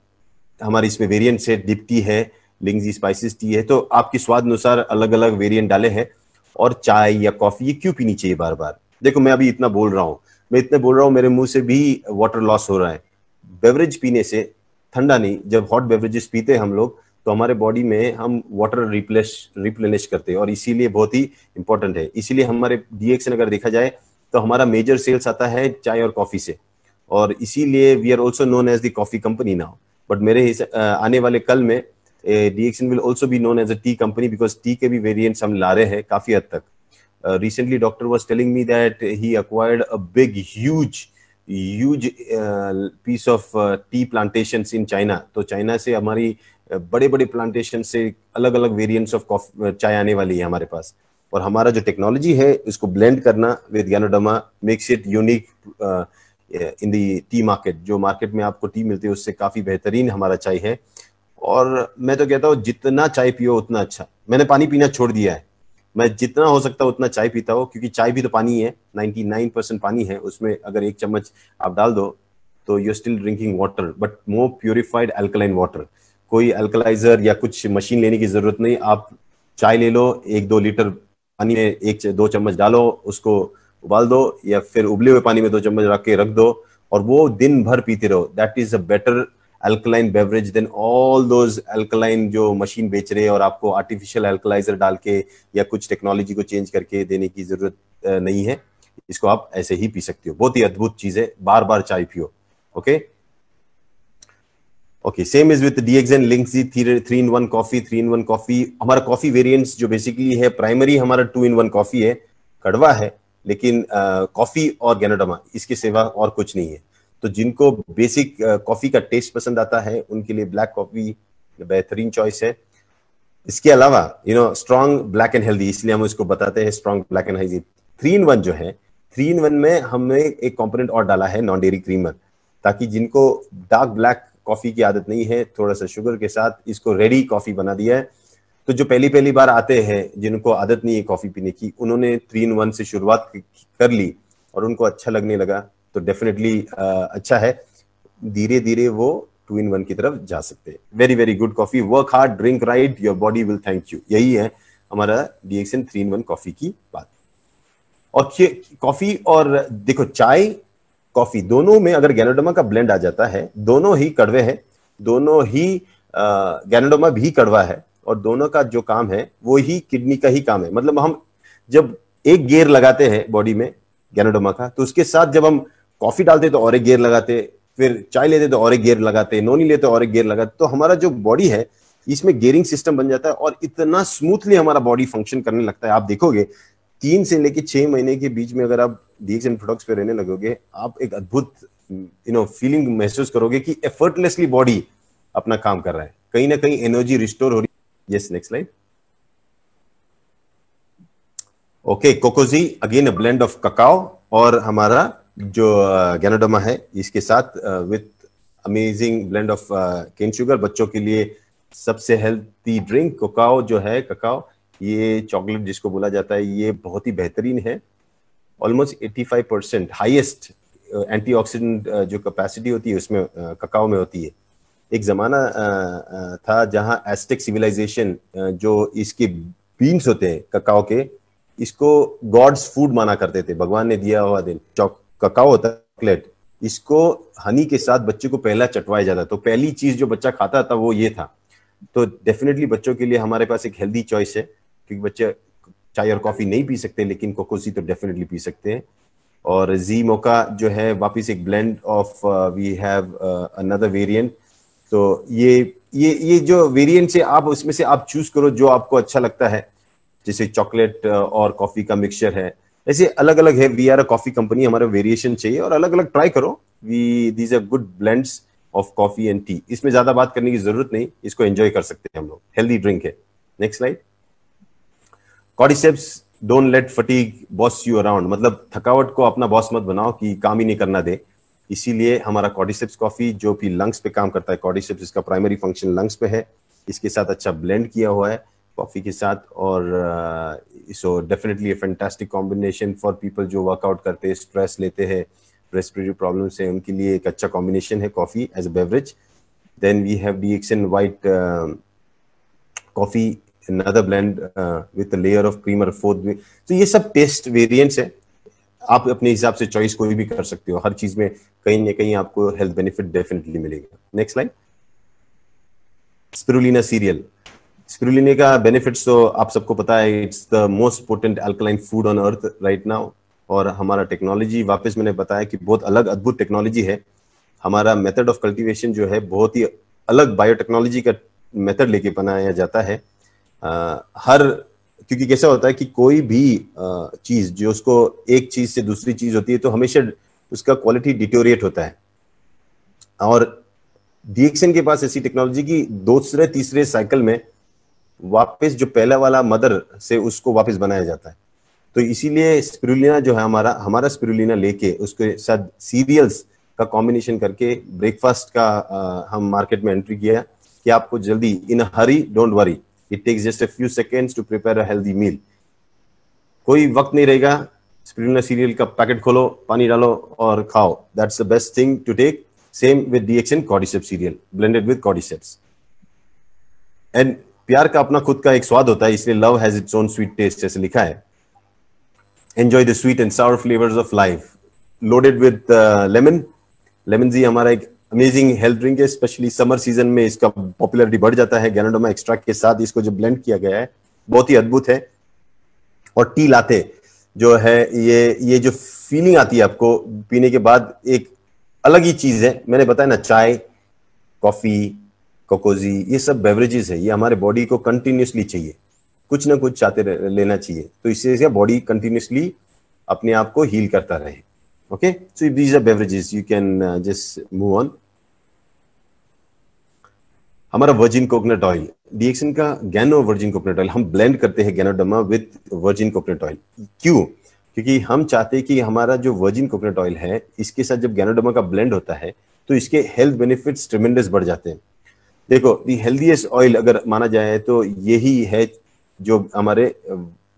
Speaker 2: हमारे इसमें वेरिएंट्स है, डिप टी है, लिंगजी स्पाइसेस टी है, तो आपके स्वाद अनुसार अलग अलग वेरिएंट डाले हैं। और चाय या कॉफी ये क्यों पीनी चाहिए बार बार? देखो मैं अभी इतना बोल रहा हूँ, मेरे मुंह से भी वाटर लॉस हो रहा है। बेवरेज पीने से, ठंडा नहीं, जब हॉट बेवरेजेस पीते हैं हम लोग तो हमारे बॉडी में हम वाटर रिप्लेनिश करते हैं, और इसीलिए बहुत ही इंपॉर्टेंट है। इसीलिए हमारे डीएक्सन अगर देखा जाए तो हमारा मेजर सेल्स आता है चाय और कॉफी से, और इसीलिए we are also known as the coffee company now. But मेरे आने वाले कल में DXN will also be known as a tea company, because tea के भी वेरिएंट्स हम ला रहे हैं काफी हद तक। Recently doctor was telling me that he acquired a big huge piece of tea plantations in China. तो चाइना से हमारी बड़े बड़े प्लांटेशन से अलग अलग वेरिएंट्स ऑफ चाय आने वाली है हमारे पास। और हमारा जो टेक्नोलॉजी है इसको ब्लेंड करना with ganoderma makes it unique in the T market. जो मार्केट में आपको टी मिलती है उससे काफी बेहतरीन हमारा चाय है। और मैं तो कहता हूँ जितना चाय पियो उतना अच्छा। मैंने पानी पीना छोड़ दिया है, मैं जितना हो सकता है उतना चाय पीता हूँ, क्योंकि चाय भी तो पानी है, 99% पानी है उसमें। अगर एक चम्मच आप डाल दो तो you are still drinking water, but more purified alkaline water. कोई अल्कलाइजर या कुछ मशीन लेने की जरूरत नहीं। आप चाय ले लो, 1-2 लीटर पानी में 1-2 चम्मच डालो, उसको उबाल दो, या फिर उबले हुए पानी में 2 चम्मच रख दो, और वो दिन भर पीते रहो। That is a better alkaline beverage, then all those alkaline जो मशीन बेच रहे हैं और आपको आर्टिफिशियल अल्कलाइजर डाल के या कुछ टेक्नोलॉजी को चेंज करके देने की जरूरत नहीं है। इसको आप ऐसे ही पी सकते हो, बहुत ही अद्भुत चीज है, बार बार चाय पियो। Okay okay, same is with DXN links 3-in-1 coffee. 3-in-1 coffee हमारा कॉफी वेरिएंट्स जो बेसिकली है, प्राइमरी हमारा 2-in-1 कॉफी है, कड़वा है, लेकिन कॉफी और गैनोडर्मा इसके सिवा और कुछ नहीं है। तो जिनको बेसिक कॉफी का टेस्ट पसंद आता है उनके लिए ब्लैक कॉफी बेहतरीन चॉइस है। इसके अलावा स्ट्रॉन्ग ब्लैक एंड हेल्दी, इसलिए हम इसको बताते हैं strong black and healthy. 3-in-1 जो है, 3-in-1 में हमने एक कंपोनेंट और डाला है, नॉन डेयरी क्रीमर, ताकि जिनको डार्क ब्लैक कॉफी की आदत नहीं है, थोड़ा सा शुगर के साथ इसको रेडी कॉफी बना दिया है। तो जो पहली बार आते हैं जिनको आदत नहीं है कॉफी पीने की, उन्होंने 3-in-1 से शुरुआत कर ली और उनको अच्छा लगने लगा, तो डेफिनेटली अच्छा है। धीरे धीरे वो 2-in-1 की तरफ जा सकते हैं। Very very good coffee, work hard, drink right, your body will thank you. यही है हमारा DXN 3-in-1 कॉफी की बात। और कॉफी और देखो, चाय कॉफी दोनों में अगर गैनोडर्मा का ब्लेंड आ जाता है, दोनों ही कड़वे हैं, दोनों ही गैनोडर्मा भी कड़वा है, और दोनों का जो काम है वो ही किडनी का ही काम है। मतलब हम जब एक गियर लगाते हैं बॉडी में गैनोडर्मा का, तो उसके साथ जब हम कॉफी डालते तो और एक गियर लगाते, फिर चाय लेते तो और एक गियर लगाते, नोनी लेते और एक गियर लगाते, तो हमारा जो बॉडी है इसमें गियरिंग सिस्टम बन जाता है और इतना स्मूथली हमारा बॉडी फंक्शन करने लगता है। आप देखोगे 3 से लेके 6 महीने के बीच में अगर आप DXN प्रोडक्ट्स पे रहने लगोगे, आप एक अद्भुत फीलिंग महसूस करोगे कि एफर्टलेसली बॉडी अपना काम कर रहा है, कहीं ना कहीं एनर्जी रिस्टोर हो रही है। Yes, next slide. Okay, Cocozhi again a blend of cacao, और हमारा जो गैनोडर्मा है इसके साथ with amazing blend of cane sugar. बच्चों के लिए सबसे हेल्थी ड्रिंक कोकाओ जो है, ककाओ, ये चॉकलेट जिसको बोला जाता है, ये बहुत ही बेहतरीन है। ऑलमोस्ट 85% हाईएस्ट एंटीऑक्सीडेंट जो कैपेसिटी होती है उसमें ककाओ में होती है। एक जमाना था जहां एस्टेक सिविलाइजेशन जो इसके बीन्स होते हैं ककाओ के, इसको गॉड्स फूड माना करते थे, भगवान ने दिया हुआ दिन। ककाओ होता है चॉकलेट, इसको हनी के साथ बच्चे को पहला चटवाया जाता, तो पहली चीज जो बच्चा खाता था वो ये था। तो डेफिनेटली बच्चों के लिए हमारे पास एक हेल्दी चॉइस है, क्योंकि बच्चे चाय और कॉफी नहीं पी सकते, लेकिन कोकोसी तो डेफिनेटली पी सकते हैं। और जी मोका जो है वापिस एक blend of, we have another variant. तो ये जो वेरिएंट है, आप उसमें से आप चूज करो जो आपको अच्छा लगता है, जैसे चॉकलेट और कॉफी का मिक्सचर है, ऐसे अलग अलग है। We are a coffee company, हमारा वेरिएशन चाहिए और अलग अलग ट्राई करो। These are good blends of coffee and tea. इसमें ज्यादा बात करने की जरूरत नहीं, इसको एंजॉय कर सकते हैं हम लोग, हेल्दी ड्रिंक है। Next slide. Cordyceps don't let fatigue boss you around, मतलब थकावट को अपना बॉस मत बनाओ कि काम ही नहीं करना दे। इसीलिए हमारा कॉर्डिसेप्स कॉफी जो भी लंग्स पे काम करता है, कॉर्डिसेप्स इसका प्राइमरी फंक्शन लंग्स पे है, इसके साथ अच्छा ब्लेंड किया हुआ है कॉफी के साथ। और so definitely A fantastic combination for people जो वर्कआउट करते हैं, स्ट्रेस लेते हैं, रेस्पिरेटरी प्रॉब्लम्स है, उनके लिए एक अच्छा कॉम्बिनेशन है coffee as a beverage. Then we have DXN white coffee, another blend with a layer of cream or fourth. तो ये सब टेस्ट वेरिएंट्स है, आप अपने हिसाब से चॉइस कोई भी कर सकते हो। हर चीज में कहीं ना कहीं आपको हेल्थ बेनिफिट डेफिनेटली मिलेगा। Next line. Spirulina serial, spirulina का बेनिफिट्स तो आप सबको पता है, it's the most potent alkaline food on earth right now. और हमारा टेक्नोलॉजी, वापस मैंने बताया कि बहुत अलग अद्भुत टेक्नोलॉजी है। हमारा मेथड ऑफ कल्टीवेशन जो है बहुत ही अलग बायोटेक्नोलॉजी का मेथड लेके बनाया जाता है। क्योंकि कैसा होता है कि कोई भी चीज जो उसको एक चीज से दूसरी चीज होती है, तो हमेशा उसका क्वालिटी डिटोरिएट होता है। और DXN के पास ऐसी टेक्नोलॉजी की दूसरे तीसरे साइकिल में वापस जो पहला वाला मदर से उसको वापस बनाया जाता है। तो इसीलिए स्पिरुलिना जो है हमारा स्पिरुलिना लेके उसके साथ सीरियल्स का कॉम्बिनेशन करके ब्रेकफास्ट का हम मार्केट में एंट्री किया कि आपको जल्दी, in a hurry don't worry, it takes just a few seconds to prepare a healthy meal. कोई वक्त नहीं रहेगा, स्पिरुलिना सीरियल का पैकेट खोलो, पानी डालो और खाओ। That's the best thing to take. Same with DXN cordyceps cereal blended with cordyceps. And प्यार का अपना खुद का एक स्वाद होता है, इसलिए love has its own sweet taste, जैसे लिखा है। Enjoy the sweet and sour flavours of life, loaded with lemon. Lemonzhi हमारा एक अमेजिंग हेल्थ ड्रिंक है, स्पेशली समर सीजन में इसका पॉपुलैरिटी बढ़ जाता है। गैनोडर्मा एक्सट्रैक्ट के साथ इसको जो ब्लेंड किया गया है बहुत ही अद्भुत है। और टी लाते जो है, ये जो फीलिंग आती है आपको पीने के बाद, एक अलग ही चीज है। मैंने बताया ना, चाय, कॉफी, कोकोजी, ये सब बेवरेजेस है, ये हमारे बॉडी को कंटिन्यूसली चाहिए, कुछ ना कुछ चाहते लेना चाहिए, तो इससे बॉडी कंटिन्यूसली अपने आप को हील करता रहे। Okay, so these are beverages, you can just move on. हमारा वर्जिन कोकोनट ऑयल, डीएक्सन का गैनो वर्जिन कोकोनट ऑयल, हम ब्लेंड करते हैं ganoderma with virgin coconut oil. क्यों? क्योंकि हम चाहते हैं कि हमारा जो वर्जिन कोकोनट ऑयल है, इसके साथ जब गैनोडर्मा का ब्लेंड होता है तो इसके हेल्थ बेनिफिट्स ट्रेमेंडस बढ़ जाते हैं। देखो, दी हेल्दीएस्ट ऑयल अगर माना जाए तो यही है जो हमारे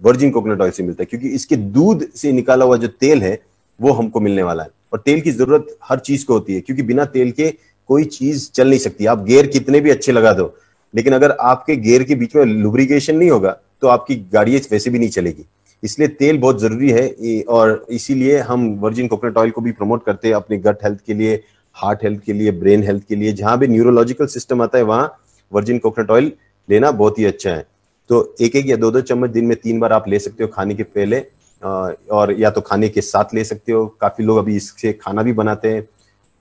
Speaker 2: वर्जिन कोकोनट ऑयल से मिलता है, क्योंकि इसके दूध से निकाला हुआ जो तेल है वो हमको मिलने वाला है। और तेल की जरूरत हर चीज को होती है, क्योंकि बिना तेल के कोई चीज चल नहीं सकती। आप गियर कितने भी अच्छे लगा दो, लेकिन अगर आपके गियर के बीच में लुब्रिकेशन नहीं होगा तो आपकी गाड़ी वैसे भी नहीं चलेगी। इसलिए तेल बहुत जरूरी है, और इसीलिए हम वर्जिन कोकोनट ऑयल को भी प्रमोट करते हैं अपने गट हेल्थ के लिए, हार्ट हेल्थ के लिए, ब्रेन हेल्थ के लिए। जहां भी न्यूरोलॉजिकल सिस्टम आता है वहां वर्जिन कोकोनट ऑयल लेना बहुत ही अच्छा है। तो एक एक या दो दो चम्मच दिन में 3 बार आप ले सकते हो खाने के पहले, और या तो खाने के साथ ले सकते हो। काफी लोग अभी इससे खाना भी बनाते हैं।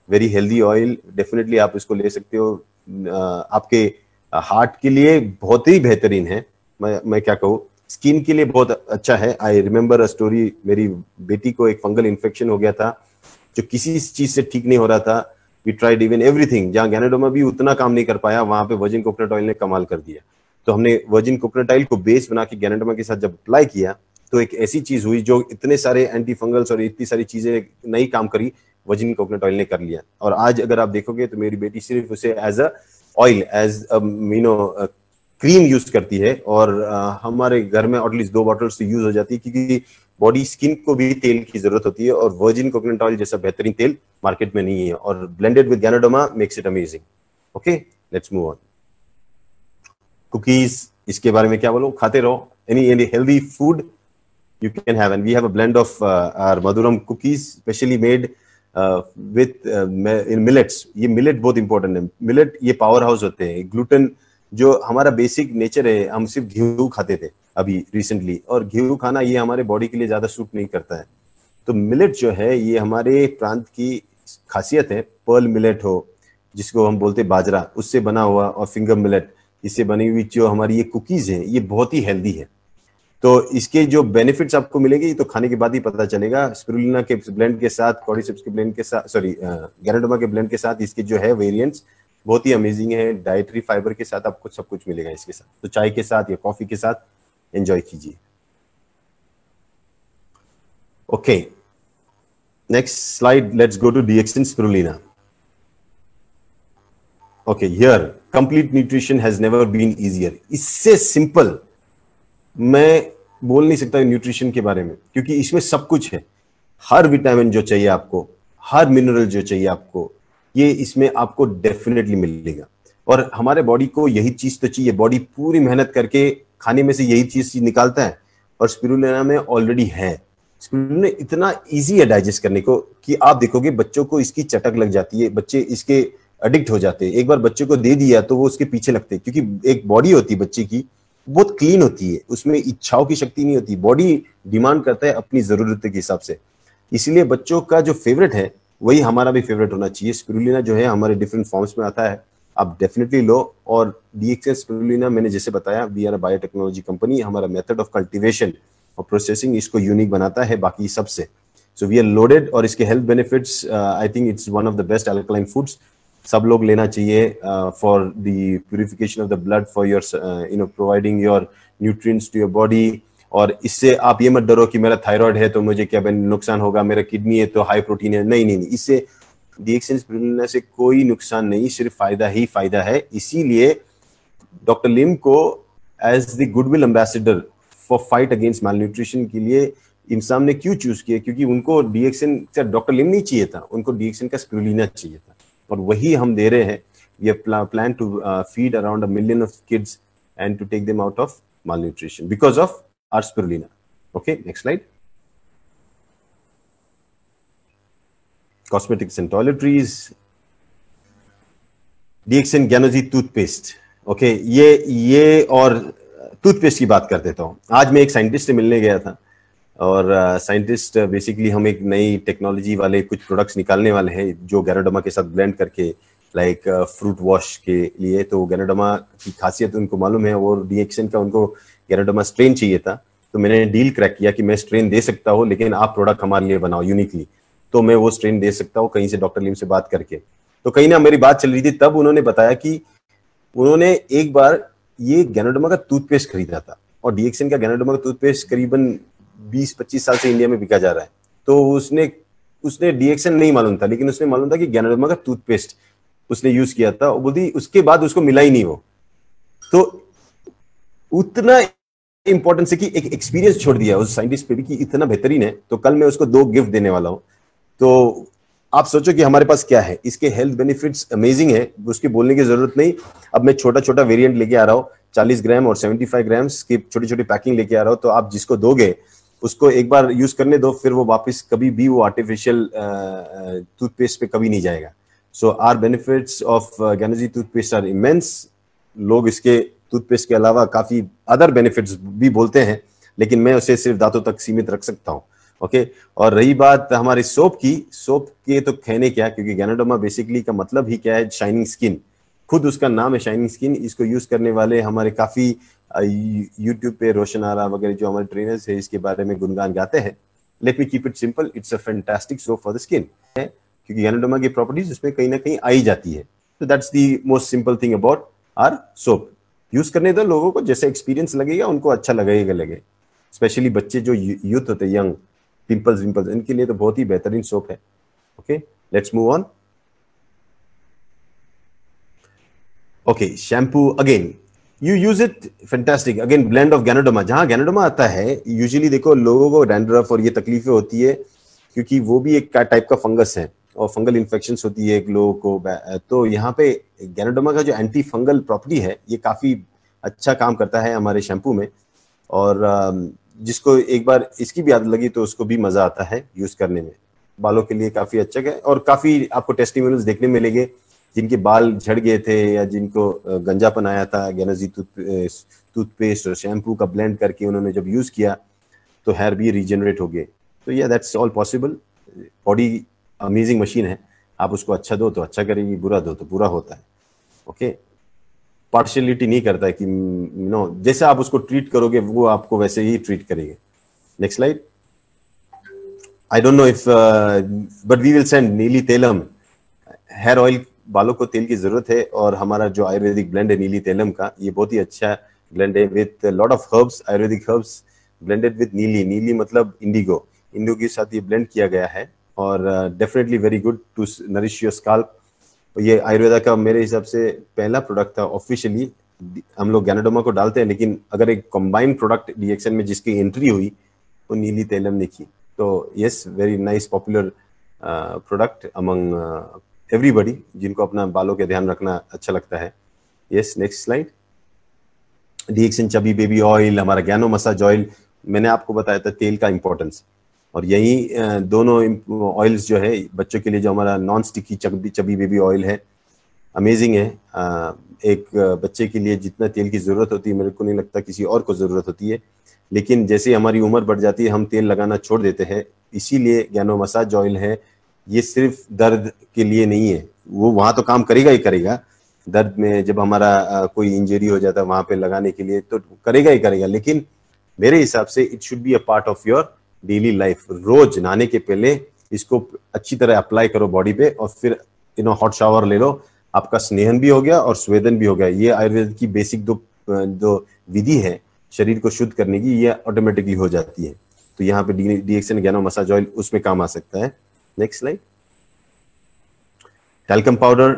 Speaker 2: वेरी हेल्दी ऑयल, डेफिनेटली आप इसको ले सकते हो। आपके हार्ट के लिए बहुत ही बेहतरीन है। मैं क्या कहूँ, स्किन के लिए बहुत अच्छा है। आई रिमेम्बर अ स्टोरी, मेरी बेटी को एक फंगल इन्फेक्शन हो गया था जो किसी चीज से ठीक नहीं हो रहा था। वी ट्राइड इवन एवरीथिंग, जहां गैनोडर्मा भी उतना काम नहीं कर पाया, वहां पे वर्जिन कोकोनट ऑयल ने कमाल कर दिया। तो हमने वर्जिन कोकोनट ऑयल को बेस बना के गैनोडर्मा के साथ जब अप्लाई किया तो एक ऐसी चीज हुई जो इतने सारे एंटी फंगल्स और इतनी सारी चीजें नहीं काम करी, वर्जिन कोकोनट ऑयल ने कर लिया। और आज अगर आप देखोगे तो मेरी बेटी सिर्फ उसे as a oil, as cream use करती है। और हमारे घर में एटलीस्ट 2 बॉटल्स तो यूज हो जाती है, क्योंकि बॉडी स्किन को भी तेल की जरूरत होती है, और वर्जिन कोकोनट ऑयल जैसा बेहतरीन तेल मार्केट में नहीं है। और blended with ganoderma makes it amazing. Okay, let's move on. Cookies, इसके बारे में क्या बोलो, खाते रहो। Any healthy food you can have, and we have a blend of our Madhuram cookies specially made with in millets. ये millet बहुत important है। millet ये पावर हाउस होते हैं। ग्लूटेन जो हमारा बेसिक नेचर है, हम सिर्फ गेहूं खाते थे अभी रिसेंटली, और गेहूं खाना ये हमारे बॉडी के लिए ज्यादा सूट नहीं करता है। तो मिलेट जो है ये हमारे प्रांत की खासियत है। पर्ल मिलेट हो, जिसको हम बोलते बाजरा, उससे बना हुआ, और फिंगर मिलेट, इससे बनी हुई जो हमारी ये कुकीज है, ये बहुत ही हेल्दी है। तो इसके जो बेनिफिट्स आपको मिलेंगे ये तो खाने के बाद ही पता चलेगा। स्पिरुलिना के ब्लेंड के साथ, कॉर्डिसेप्स के ब्लेंड के साथ, गैनोडर्मा के ब्लेंड के साथ इसके जो है वेरिएंट्स बहुत ही अमेजिंग है। डाइटरी फाइबर के साथ आपको सब कुछ मिलेगा इसके साथ। तो चाय के साथ या कॉफी के साथ एंजॉय कीजिए। Okay, next slide, let's go to DXN spirulina. Okay, here complete nutrition has never been easier. इससे सिंपल मैं बोल नहीं सकता न्यूट्रिशन के बारे में, क्योंकि इसमें सब कुछ है। हर विटामिन जो चाहिए आपको, हर मिनरल जो चाहिए आपको, ये इसमें आपको डेफिनेटली मिलेगा। और हमारे बॉडी को यही चीज तो चाहिए। बॉडी पूरी मेहनत करके खाने में से यही चीज निकालता है, और स्पिरुलिना में ऑलरेडी है। स्पिरुलिना इतना इजी है डाइजेस्ट करने को कि आप देखोगे बच्चों को इसकी चटक लग जाती है, बच्चे इसके एडिक्ट हो जाते हैं। एक बार बच्चे को दे दिया तो वो उसके पीछे लगते हैं, क्योंकि एक बॉडी होती है बच्चे की, बहुत क्लीन होती है, उसमें इच्छाओं की शक्ति नहीं होती। बॉडी डिमांड करता है अपनी जरूरत के हिसाब से। इसलिए बच्चों का जो फेवरेट है वही हमारा भी फेवरेट होना चाहिए। स्पिरुलिना जो है हमारे डिफरेंट फॉर्म्स में आता है, आप डेफिनेटली लो। और डीएक्सन स्पिरुलिना, मैंने जैसे बताया, we are a biotechnology company. हमारा मेथड ऑफ कल्टीवेशन और प्रोसेसिंग इसको यूनिक बनाता है बाकी सबसे। सो वी आर लोडेड, और इसके health benefits, I think it's one of the best alkaline foods. सब लोग लेना चाहिए for the purification of the blood, for your providing your nutrients to your body. और इससे आप ये मत डरो कि मेरा थायराइड है तो मुझे क्या नुकसान होगा, मेरा किडनी है तो हाई प्रोटीन है। नहीं नहीं नहीं, इससे डीएक्सन स्पिरुलिना से कोई नुकसान नहीं, सिर्फ फायदा ही फायदा है। इसीलिए डॉक्टर लिम को as the goodwill ambassador for fight against malnutrition के लिए इंसान ने क्यों चूज किया, क्योंकि उनको डीएक्सन का डॉक्टर लिम नहीं चाहिए था, उनको डीएक्सन का स्पिरुलिना चाहिए था, और वही हम दे रहे हैं। We plan to feed around 1 million of kids and to take them out of malnutrition because of our spirulina. Okay, next slide. Cosmetics and toiletries. DXN Ganozhi toothpaste. Okay, ये और टूथपेस्ट की बात कर देता हूँ। आज मैं एक साइंटिस्ट से मिलने गया था और साइंटिस्ट बेसिकली हम एक नई टेक्नोलॉजी वाले कुछ प्रोडक्ट्स निकालने वाले हैं जो गैनोडर्मा के साथ ब्लेंड करके, लाइक फ्रूट वॉश के लिए। तो गैनोडर्मा की खासियत उनको मालूम है और डीएक्सन का उनको गैनोडर्मा स्ट्रेन चाहिए था। तो मैंने डील क्रैक किया कि मैं स्ट्रेन दे सकता हूँ लेकिन आप प्रोडक्ट हमारे लिए बनाओ यूनिकली। तो मैं वो स्ट्रेन दे सकता हूँ कहीं से, डॉक्टर लीम से बात करके। तो कहीं ना मेरी बात चल रही थी, तब उन्होंने बताया कि उन्होंने एक बार ये गैनोडर्मा का टूथपेस्ट खरीदा था और डीएक्सन का गैनोडर्मा का टूथपेस्ट करीबन 20-25 साल से इंडिया में बिका जा रहा है। तो उसने डीएक्सन नहीं मालूम था, लेकिन उसने मालूम था कि गैनोडर्मा का टूथपेस्ट उसने यूज किया था। और बोलती उसके बाद उसको मिला ही नहीं वो। तो उतना इंपॉर्टेंस है कि एक एक्सपीरियंस छोड़ दिया उस साइंटिस्ट पे भी कि इतना बेहतरीन है। तो कल मैं उसको 2 गिफ्ट देने वाला हूं। तो आप सोचो कि हमारे पास क्या है, इसके हेल्थ बेनिफिट्स अमेजिंग है, उसकी बोलने की जरूरत नहीं। अब मैं छोटा छोटा वेरिएंट लेके आ रहा हूँ, 40 ग्राम और 75 ग्राम्स की छोटी छोटी पैकिंग लेके आ रहा हूँ। तो आप जिसको दोगे उसको एक बार यूज करने दो, फिर वो वापस कभी भी वो आर्टिफिशियल टूथपेस्ट पे कभी नहीं जाएगा। So are benefits of Ganozhi toothpaste are immense. लोग इसके टूथपेस्ट के अलावा काफी अदर बेनिफिट्स भी बोलते हैं, लेकिन मैं उसे सिर्फ दांतों तक सीमित रख सकता हूँ। ओके, और रही बात हमारी सोप की, सोप के तो कहने क्या, क्योंकि गैनोडर्मा बेसिकली का मतलब ही क्या है, शाइनिंग स्किन। खुद उसका नाम है शाइनिंग स्किन। इसको यूज करने वाले हमारे काफी यूट्यूब पे रोशन आरा वगैरह जो हमारे ट्रेनर्स है इसके बारे में गुणगान गाते हैं। Let me keep it simple, it's a fantastic soap for the skin है, क्योंकि गैनोडर्मा की प्रॉपर्टीज उसमें कहीं ना कहीं आई जाती है। तो that's the most simple thing about our soap. Use करने दो लोगों को, जैसे एक्सपीरियंस लगेगा उनको अच्छा लगेगा। स्पेशली बच्चे जो यूथ होते हैं, यंग, पिंपल्स इनके लिए तो बहुत ही बेहतरीन सोप है। Okay, let's move on. Okay, shampoo again you use it, fantastic. Again blend of ganoderma. जहां गैनोडर्मा आता है यूजुअली देखो लोगों को डैंड्रफ और ये तकलीफें होती है क्योंकि वो भी एक टाइप का फंगस है और फंगल इन्फेक्शंस होती है एक लोगों को। तो यहाँ पे गैनोडर्मा का जो एंटी फंगल प्रॉपर्टी है ये काफी अच्छा काम करता है हमारे शैम्पू में। और जिसको एक बार इसकी भी आदत लगी तो उसको भी मजा आता है यूज करने में। बालों के लिए काफी अच्छा है और काफी आपको टेस्टिमोनियल्स देखने मिलेंगे जिनके बाल झड़ गए थे या जिनको गंजापन आया था, ज्ञानोजी टूथपेस्ट और शैम्पू का ब्लेंड करके उन्होंने जब यूज किया तो हेयर भी रीजनरेट हो गए। तो या that's all possible. Body amazing machine है, आप उसको अच्छा दो तो अच्छा करेगी, बुरा दो तो बुरा होता है। ओके, पार्शियलिटी नहीं करता है कि जैसे आप उसको ट्रीट करोगे वो आपको वैसे ही ट्रीट करेगी। Next slide. I don't know if but we will send Neeli Thailam hair oil. बालों को तेल की जरूरत है और हमारा जो आयुर्वेदिक ब्लेंड है नीली तेलम का, ये बहुत ही अच्छा ब्लेंड है with lot of herbs, Ayurvedic herbs blended with नीली मतलब इंडिगो के साथ ये ब्लेंड किया गया है और definitely very good to nourish your scalp. ये आयुर्वेदा का मेरे हिसाब से पहला प्रोडक्ट था ऑफिशियली। हम लोग गैनोडर्मा को डालते हैं, लेकिन अगर एक कंबाइंड प्रोडक्ट डीएक्सन में जिसकी एंट्री हुई तो नीली तेलम ने की। तो yes, very nice popular product among everybody जिनको अपना बालों के ध्यान रखना अच्छा लगता है। Yes, next slide. DXN chubby baby oil, हमारा ज्ञानो मसाज ऑयल, मैंने आपको बताया था तेल का इंपॉर्टेंस। और यही दोनों ऑयल्स जो है बच्चों के लिए, जो हमारा non sticky chubby baby oil है, अमेजिंग है। एक बच्चे के लिए जितना तेल की जरूरत होती है मेरे को नहीं लगता किसी और को जरूरत होती है, लेकिन जैसे हमारी उम्र बढ़ जाती है हम तेल लगाना छोड़ देते हैं। इसीलिए ज्ञानो मसाज ऑयल है, ये सिर्फ दर्द के लिए नहीं है, वो वहां तो काम करेगा ही करेगा। दर्द में जब हमारा कोई इंजरी हो जाता है वहां पे लगाने के लिए तो करेगा ही करेगा, लेकिन मेरे हिसाब से it should be a part of your daily life. रोज नहाने के पहले इसको अच्छी तरह अप्लाई करो बॉडी पे और फिर हॉट शावर ले लो, आपका स्नेहन भी हो गया और स्वेदन भी हो गया। ये आयुर्वेद की बेसिक दो विधि है शरीर को शुद्ध करने की, ये ऑटोमेटिकली हो जाती है। तो यहाँ पे डीएक्सन ज्ञानो मसाज ऑयल उसमें काम आ सकता है। Next slide. टैल्कम पाउडर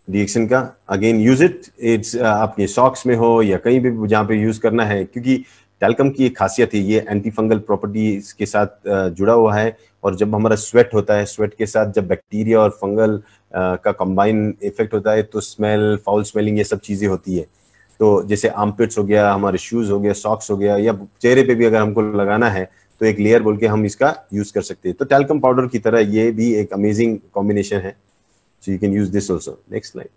Speaker 2: डीएक्सन का, अगेन यूज इट, इट्स आपके सॉक्स में हो या कहीं भी जहाँ पे यूज करना है, क्योंकि टैल्कम की एक खासियत है ये एंटी फंगल प्रॉपर्टीज के साथ जुड़ा हुआ है। और जब हमारा स्वेट होता है, स्वेट के साथ जब बैक्टीरिया और फंगल का कंबाइन इफेक्ट होता है तो स्मेल, फाउल स्मेलिंग, ये सब चीजें होती है। तो जैसे आर्मपिट्स हो गया, हमारे शूज हो गया, सॉक्स हो गया, या चेहरे पे भी अगर हमको लगाना है तो एक लेयर बोल के हम इसका यूज कर सकते हैं। तो टैल्कम पाउडर की तरह ये भी एक अमेजिंग कॉम्बिनेशन है, so you can use this also. Next slide.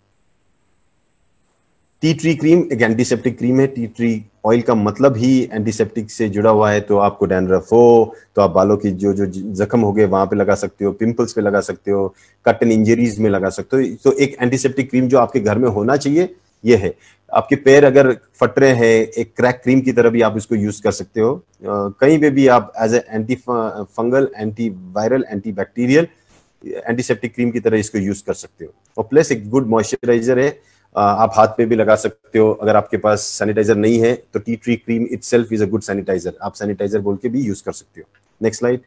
Speaker 2: T tree cream एक एंटीसेप्टिक क्रीम है। टी ट्री ऑयल का मतलब ही एंटीसेप्टिक से जुड़ा हुआ है। तो आपको डैंड्रफ हो तो आप बालों की जो जो जख्म हो गए वहां पे लगा सकते हो, पिंपल्स पे लगा सकते हो, कट एंड इंजरीज में लगा सकते हो। तो एक एंटीसेप्टिक क्रीम जो आपके घर में होना चाहिए ये है। आपके पैर अगर फट रहे हैं, एक क्रैक क्रीम की तरह भी आप इसको यूज कर सकते हो। कहीं पे भी आप as a anti fungal, anti viral, anti bacterial, antiseptic cream की तरह इसको यूज कर सकते हो। और प्लस एक गुड मॉइस्चराइजर है। आप हाथ पे भी लगा सकते हो। अगर आपके पास सैनिटाइजर नहीं है तो tea tree cream itself is a good sanitizer. आप सैनिटाइजर बोल के भी यूज कर सकते हो। Next slide.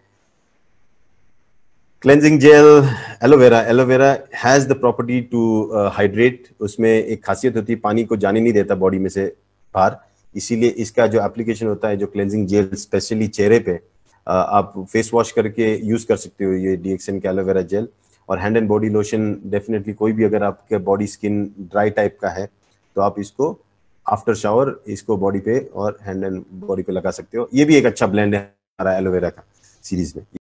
Speaker 2: Cleansing gel aloe vera. Aloe vera has the property to hydrate. उसमें एक खासियत होती है, पानी को जाने नहीं देता बॉडी में से बाहर। इसीलिए इसका जो एप्लीकेशन होता है, जो क्लेंजिंग जेल स्पेशली चेहरे पे आप फेस वॉश करके यूज कर सकते हो, ये डीएक्सएन का एलोवेरा जेल। और hand and body lotion definitely, कोई भी अगर आपके बॉडी स्किन ड्राई टाइप का है तो आप इसको आफ्टर शावर इसको बॉडी पे और हैंड एंड बॉडी पे लगा सकते हो। ये भी एक अच्छा ब्लेंड है हमारा एलोवेरा का सीरीज में।